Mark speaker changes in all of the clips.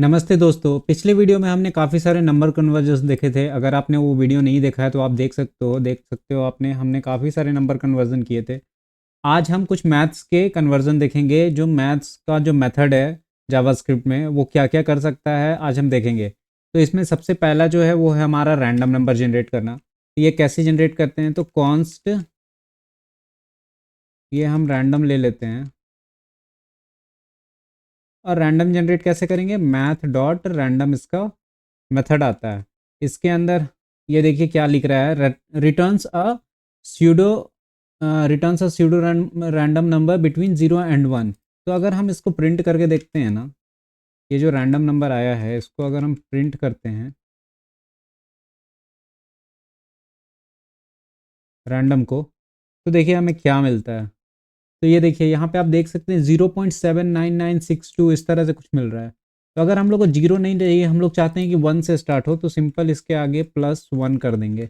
Speaker 1: नमस्ते दोस्तों, पिछले वीडियो में हमने काफ़ी सारे नंबर कन्वर्जन्स देखे थे। अगर आपने वो वीडियो नहीं देखा है तो आप देख सकते हो आपने हमने काफ़ी सारे नंबर कन्वर्जन किए थे। आज हम कुछ मैथ्स के कन्वर्जन देखेंगे, जो मैथ्स का जो मेथड है जावास्क्रिप्ट में वो क्या क्या कर सकता है आज हम देखेंगे। तो इसमें सबसे पहला जो है वो है हमारा रैंडम नंबर जनरेट करना। ये कैसे जनरेट करते हैं, तो कॉन्स्ट ये हम रैंडम ले लेते हैं और रैंडम जनरेट कैसे करेंगे, मैथ डॉट रैंडम इसका मेथड आता है। इसके अंदर ये देखिए क्या लिख रहा है, returns a pseudo returns a pseudo random number between 0 and 1। तो अगर हम इसको प्रिंट करके देखते हैं ना, ये जो रैंडम नंबर आया है इसको अगर हम प्रिंट करते हैं रैंडम को, तो देखिए हमें क्या मिलता है। तो ये देखिए यहाँ पे आप देख सकते हैं 0.79962 इस तरह से कुछ मिल रहा है। तो अगर हम लोग को जीरो नहीं चाहिए, हम लोग चाहते हैं कि 1 से स्टार्ट हो, तो सिंपल इसके आगे +1 कर देंगे।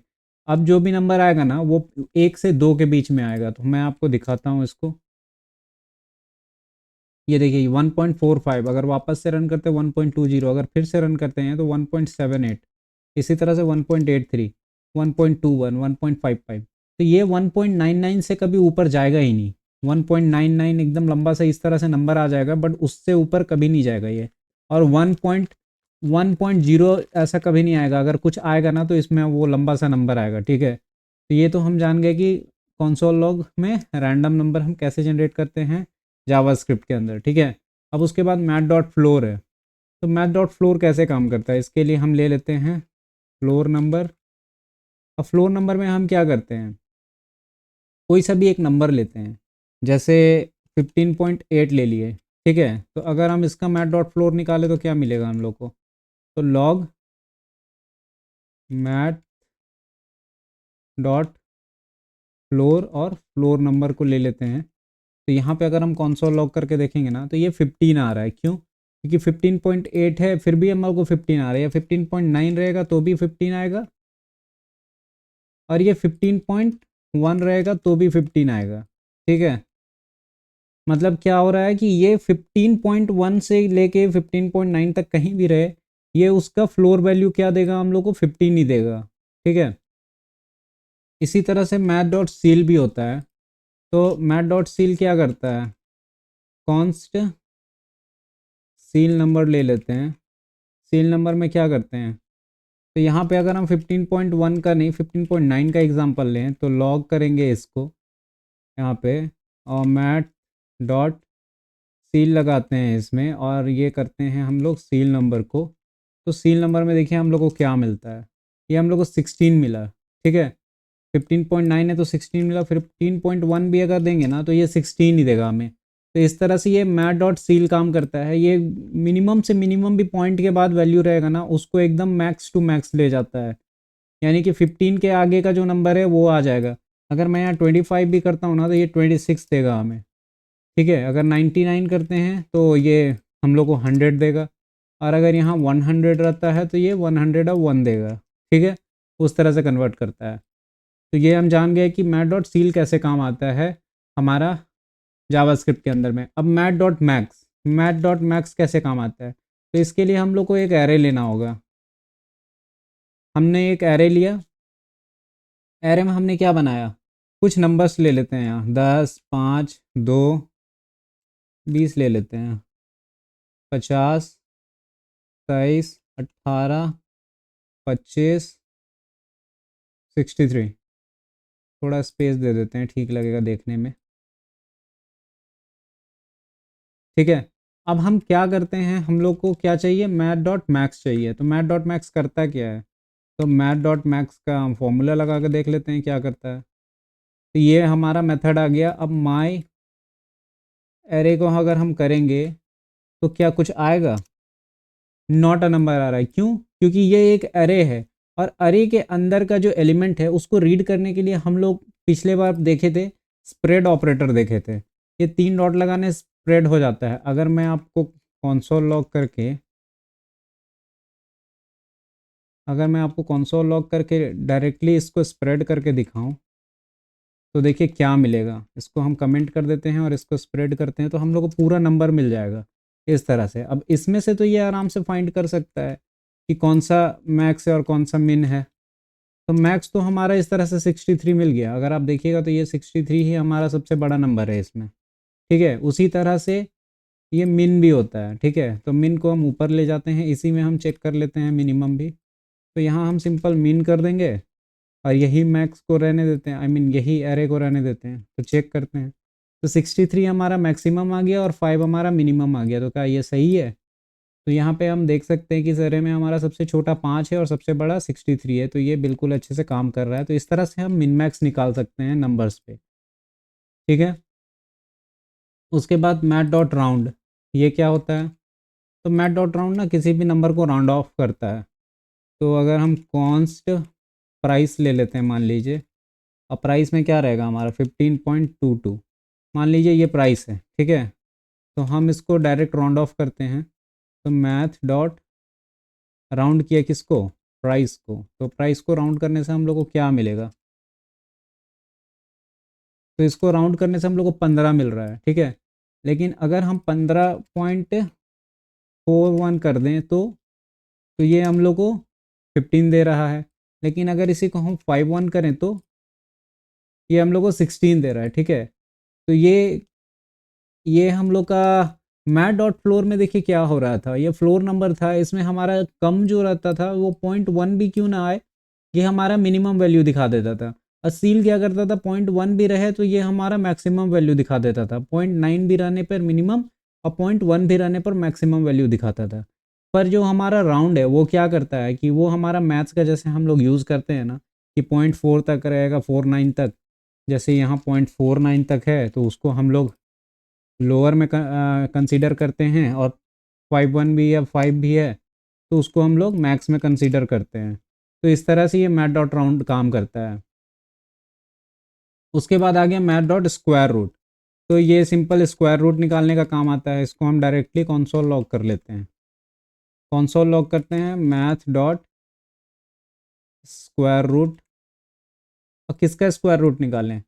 Speaker 1: अब जो भी नंबर आएगा ना वो 1 से 2 के बीच में आएगा। तो मैं आपको दिखाता हूँ इसको। ये देखिए 1.45, अगर वापस से रन करते हैं 1.20, अगर फिर से रन करते हैं तो 1.78, इसी तरह से 1.83, 1.21, 1.55। तो ये 1.99 से कभी ऊपर जाएगा ही नहीं। 1.99 एकदम लंबा सा इस तरह से नंबर आ जाएगा, बट उससे ऊपर कभी नहीं जाएगा ये। और 1.1.0 ऐसा कभी नहीं आएगा। अगर कुछ आएगा ना तो इसमें वो लंबा सा नंबर आएगा, ठीक है। तो ये तो हम जान गए कि कंसोल लॉग में रैंडम नंबर हम कैसे जनरेट करते हैं जावास्क्रिप्ट के अंदर, ठीक है। अब उसके बाद मैथ डॉट फ्लोर है। तो मैथ डॉट फ्लोर कैसे काम करता है, इसके लिए हम ले लेते हैं फ्लोर नंबर। अब फ्लोर नंबर में हम क्या करते हैं, कोई सा भी एक नंबर लेते हैं, जैसे 15.8 ले लिए, ठीक है। तो अगर हम इसका मैथ डॉट फ्लोर निकाले तो क्या मिलेगा हम लोग को, तो लॉग मैथ डॉट फ्लोर और फ्लोर नंबर को ले लेते हैं। तो यहाँ पे अगर हम कंसोल लॉग करके देखेंगे ना तो ये 15 आ रहा है। क्यों? क्योंकि 15.8 है फिर भी हम लोग को 15 आ रहा है, या 15.9 रहेगा तो भी 15 आएगा, और ये 15.1 रहेगा तो भी 15 आएगा, ठीक है। मतलब क्या हो रहा है कि ये 15.1 से लेके 15.9 तक कहीं भी रहे, ये उसका फ्लोर वैल्यू क्या देगा हम लोग को, 15 ही देगा, ठीक है। इसी तरह से मैथ डॉट सील भी होता है। तो मैथ डॉट सील क्या करता है, कॉन्स्ट सील नंबर ले लेते हैं। सील नंबर में क्या करते हैं, तो यहाँ पे अगर हम 15.1 का नहीं 15.9 का एग्जांपल लें तो लॉग करेंगे इसको यहाँ पे, और मैथ डॉट सील लगाते हैं इसमें, और ये करते हैं हम लोग सील नंबर को। तो सील नंबर में देखिए हम लोग को क्या मिलता है, ये हम लोग को 16 मिला, ठीक है। 15.9 है तो 16 मिला, 15.1 भी अगर देंगे ना तो ये 16 ही देगा हमें। तो इस तरह से ये मैथ डॉट सील काम करता है। ये मिनिमम से मिनिमम भी पॉइंट के बाद वैल्यू रहेगा ना उसको एकदम मैक्स टू मैक्स ले जाता है। यानी कि 15 के आगे का जो नंबर है वो आ जाएगा। अगर मैं यहाँ 25 भी करता हूँ ना तो ये 26 देगा हमें, ठीक है। अगर 99 करते हैं तो ये हम लोग को 100 देगा, और अगर यहाँ 100 रहता है तो ये 101 देगा, ठीक है। उस तरह से कन्वर्ट करता है। तो ये हम जान गए कि मैथ डॉट सील कैसे काम आता है हमारा जावास्क्रिप्ट के अंदर में। अब मैथ डॉट मैक्स कैसे काम आता है, तो इसके लिए हम लोग को एक एरे लेना होगा। हमने एक एरे लिया, एरे में हमने क्या बनाया, कुछ नंबर्स ले लेते हैं यहाँ 10, 5, 2, 20 ले लेते हैं, 50, 23, 18, 25, 63। थोड़ा स्पेस दे देते हैं, ठीक लगेगा देखने में, ठीक है। अब हम क्या करते हैं, हम लोग को क्या चाहिए, मैथ डॉट मैक्स चाहिए। तो मैथ डॉट मैक्स करता क्या है, तो मैथ डॉट मैक्स का हम फॉर्मूला लगा के देख लेते हैं क्या करता है। तो ये हमारा मेथड आ गया। अब माई एरे को अगर हम करेंगे तो क्या कुछ आएगा, नॉट अ नंबर आ रहा है। क्यों? क्योंकि ये एक अरे है, और अरे के अंदर का जो एलिमेंट है उसको रीड करने के लिए हम लोग पिछले बार देखे थे, स्प्रेड ऑपरेटर देखे थे। ये 3 डॉट लगाने स्प्रेड हो जाता है। अगर मैं आपको कंसोल लॉग करके अगर मैं आपको कंसोल लॉग करके डायरेक्टली इसको स्प्रेड करके दिखाऊं तो देखिए क्या मिलेगा। इसको हम कमेंट कर देते हैं और इसको स्प्रेड करते हैं तो हम लोग को पूरा नंबर मिल जाएगा। इस तरह से। अब इसमें से तो ये आराम से फाइंड कर सकता है कि कौन सा मैक्स है और कौन सा मिन है। तो मैक्स तो हमारा इस तरह से 63 मिल गया। अगर आप देखिएगा तो ये 63 ही हमारा सबसे बड़ा नंबर है इसमें, ठीक है। उसी तरह से ये मिन भी होता है, ठीक है। तो मिन को हम ऊपर ले जाते हैं, इसी में हम चेक कर लेते हैं मिनिमम भी। तो यहाँ हम सिंपल मिन कर देंगे और यही मैक्स को रहने देते हैं, आई मीन यही एरे को रहने देते हैं। तो चेक करते हैं, तो 63 हमारा मैक्सिमम आ गया और 5 हमारा मिनिमम आ गया। तो क्या ये सही है? तो यहाँ पे हम देख सकते हैं कि इस एरे में हमारा सबसे छोटा 5 है और सबसे बड़ा 63 है। तो ये बिल्कुल अच्छे से काम कर रहा है। तो इस तरह से हम मिन मैक्स निकाल सकते हैं नंबर्स पे, ठीक है। उसके बाद मैथ डॉट राउंड, ये क्या होता है? तो मैथ डॉट राउंड ना किसी भी नंबर को राउंड ऑफ करता है। तो अगर हम कॉन्स्ट प्राइस ले लेते हैं, मान लीजिए, और प्राइस में क्या रहेगा हमारा 15.22, मान लीजिए ये प्राइस है, ठीक है। तो हम इसको डायरेक्ट राउंड ऑफ करते हैं। तो मैथ डॉट राउंड किया किसको? प्राइस को। तो प्राइस को राउंड करने से हम लोग को क्या मिलेगा? तो इसको राउंड करने से हम लोग को 15 मिल रहा है, ठीक है। लेकिन अगर हम 15.41 कर दें तो ये हम लोग को 15 दे रहा है। लेकिन अगर इसी को हम 51 करें तो ये हम लोग को 16 दे रहा है, ठीक है। तो ये हम लोग का मैथ डॉट फ्लोर में देखिए क्या हो रहा था। ये फ्लोर नंबर था, इसमें हमारा कम जो रहता था वो 0.1 भी क्यों ना आए, ये हमारा मिनिमम वैल्यू दिखा देता था। और सील क्या करता था, 0.1 भी रहे तो ये हमारा मैक्सिमम वैल्यू दिखा देता था। 0.9 भी रहने पर मिनिमम और 0.1 भी रहने पर मैक्सिमम वैल्यू दिखाता था। पर जो हमारा राउंड है वो क्या करता है कि वो हमारा मैथ्स का जैसे हम लोग यूज़ करते हैं ना, कि 0.4 तक रहेगा, 49 तक। जैसे यहाँ 0.49 तक है तो उसको हम लोग लोअर में कंसीडर करते हैं, और 51 भी है, 5 भी है तो उसको हम लोग मैक्स में कंसीडर करते हैं। तो इस तरह से ये मैथ डॉट राउंड काम करता है। उसके बाद आ गया मैथ डॉट स्क्वायर रूट। तो ये सिंपल स्क्वायर रूट निकालने का काम आता है। इसको हम डायरेक्टली कंसोल लॉग कर लेते हैं। कंसोल लॉग करते हैं मैथ डॉट स्क्वायर रूट। और किसका स्क्वायर रूट निकालें?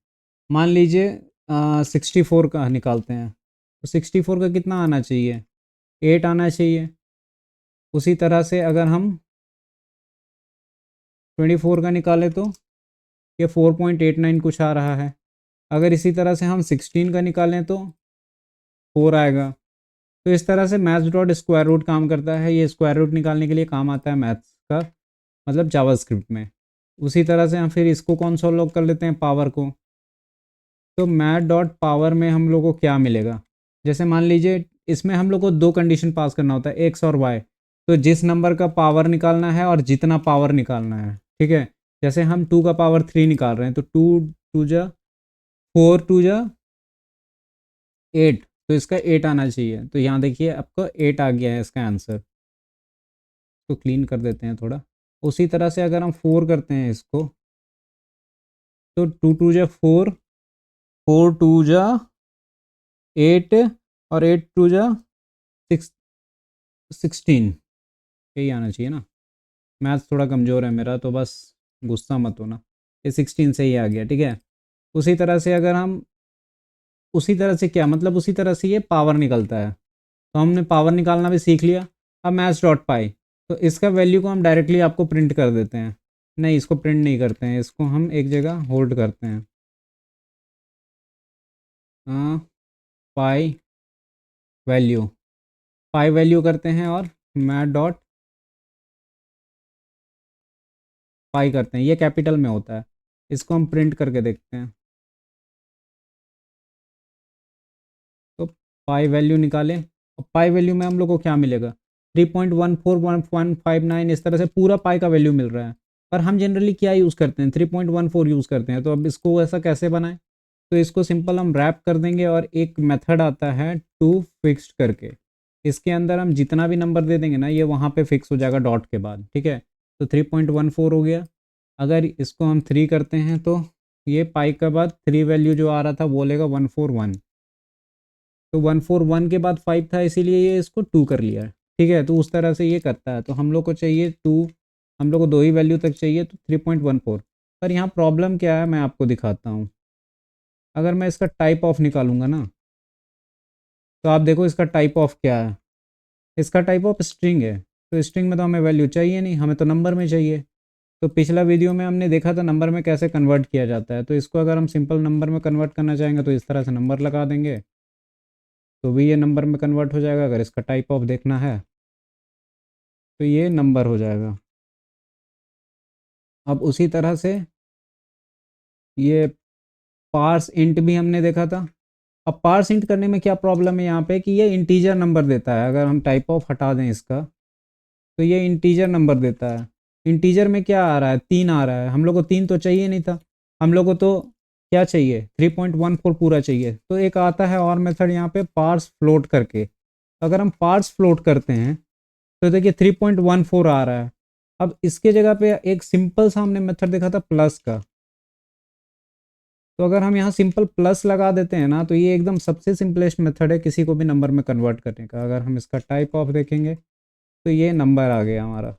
Speaker 1: मान लीजिए 64 का निकालते हैं। तो 64 का कितना आना चाहिए? 8 आना चाहिए। उसी तरह से अगर हम 24 का निकालें तो ये 4.89 कुछ आ रहा है। अगर इसी तरह से हम 16 का निकालें तो 4 आएगा। तो इस तरह से मैथ्स डॉट स्क्वायर रूट काम करता है। ये स्क्वायर रूट निकालने के लिए काम आता है मैथ्स का, मतलब जावास्क्रिप्ट में। उसी तरह से हम फिर इसको कंसोल लॉग कर लेते हैं पावर को। तो मैथ डॉट पावर में हम लोग को क्या मिलेगा? जैसे मान लीजिए इसमें हम लोग को दो कंडीशन पास करना होता है, एक्स और वाई। तो जिस नंबर का पावर निकालना है और जितना पावर निकालना है, ठीक है। जैसे हम 2 का पावर 3 निकाल रहे हैं तो 2 टू जा 4 टू जा 8, तो इसका 8 आना चाहिए। तो यहाँ देखिए आपको 8 आ गया है इसका आंसर। तो क्लीन कर देते हैं थोड़ा। उसी तरह से अगर हम 4 करते हैं इसको, तो 2 टू जा 4, 4 टू जा 8 और 8 टू जा 16, यही आना चाहिए ना। मैथ्स थोड़ा कमज़ोर है मेरा, तो बस गुस्सा मत होना। ये 16 से ही आ गया, ठीक है। उसी तरह से अगर हम उसी तरह से क्या मतलब उसी तरह से ये पावर निकलता है। तो हमने पावर निकालना भी सीख लिया। अब मैथ्स डॉट पाई, तो इसका वैल्यू को हम डायरेक्टली आपको प्रिंट कर देते हैं। नहीं, इसको प्रिंट नहीं करते हैं, इसको हम एक जगह होल्ड करते हैं। हाँ, पाई वैल्यू, पाई वैल्यू करते हैं और मैथ डॉट पाई करते हैं। ये कैपिटल में होता है। इसको हम प्रिंट करके देखते हैं। तो पाई वैल्यू निकालें, और पाई वैल्यू में हम लोग को क्या मिलेगा? 3.141159, इस तरह से पूरा पाई का वैल्यू मिल रहा है। पर हम जनरली क्या यूज़ करते हैं? 3.14 यूज़ करते हैं। तो अब इसको ऐसा कैसे बनाएं? तो इसको सिंपल हम रैप कर देंगे, और एक मेथड आता है टू फिक्स्ड करके। इसके अंदर हम जितना भी नंबर दे देंगे ना, ये वहाँ पे फिक्स हो जाएगा डॉट के बाद, ठीक है। तो 3.14 हो गया। अगर इसको हम 3 करते हैं तो ये पाई के बाद 3 वैल्यू जो आ रहा था वो लेगा 141। तो 141 के बाद 5 था, इसीलिए ये इसको 2 कर लिया, ठीक है। तो उस तरह से ये करता है। तो हम लोग को चाहिए 2, हम लोग को 2 ही वैल्यू तक चाहिए, तो 3.14। पर यहाँ प्रॉब्लम क्या है मैं आपको दिखाता हूँ। अगर मैं इसका टाइप ऑफ निकालूंगा ना, तो आप देखो इसका टाइप ऑफ क्या है। इसका टाइप ऑफ स्ट्रिंग है, तो स्ट्रिंग में तो हमें वैल्यू चाहिए नहीं, हमें तो नंबर में चाहिए। तो पिछला वीडियो में हमने देखा था नंबर में कैसे कन्वर्ट किया जाता है, तो इसको अगर हम सिंपल नंबर में कन्वर्ट करना चाहेंगे तो इस तरह से नंबर लगा देंगे, तो भी ये नंबर में कन्वर्ट हो जाएगा। अगर इसका टाइप ऑफ देखना है तो ये नंबर हो जाएगा। अब उसी तरह से ये पार्स इंट भी हमने देखा था। अब पार्स इंट करने में क्या प्रॉब्लम है यहाँ पे कि ये इंटीजर नंबर देता है। अगर हम टाइप ऑफ हटा दें इसका तो ये इंटीजर नंबर देता है। इंटीजर में क्या आ रहा है, 3 आ रहा है। हम लोग को 3 तो चाहिए नहीं था, हम लोग को तो क्या चाहिए, 3.14 पूरा चाहिए। तो एक आता है और मेथड यहाँ पे पार्स फ्लोट करके। अगर हम पार्स फ्लोट करते हैं तो देखिए 3.14 आ रहा है। अब इसके जगह पे एक सिंपल सा हमने मेथड देखा था प्लस का, तो अगर हम यहाँ सिंपल प्लस लगा देते हैं ना तो ये एकदम सबसे सिंपलेस्ट मेथड है किसी को भी नंबर में कन्वर्ट करने का। अगर हम इसका टाइप ऑफ देखेंगे तो ये नंबर आ गया हमारा।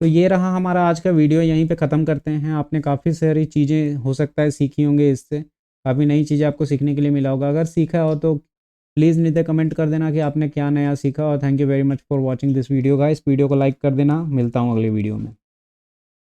Speaker 1: तो ये रहा हमारा आज का वीडियो, यहीं पे ख़त्म करते हैं। आपने काफ़ी सारी चीज़ें हो सकता है सीखी होंगी इससे, काफ़ी नई चीज़ें आपको सीखने के लिए मिला होगा। अगर सीखा हो तो प्लीज़ नीचे कमेंट कर देना कि आपने क्या नया सीखा। और thank you very much for watching this video guys. Video को लाइक कर देना। मिलता हूँ अगले वीडियो में।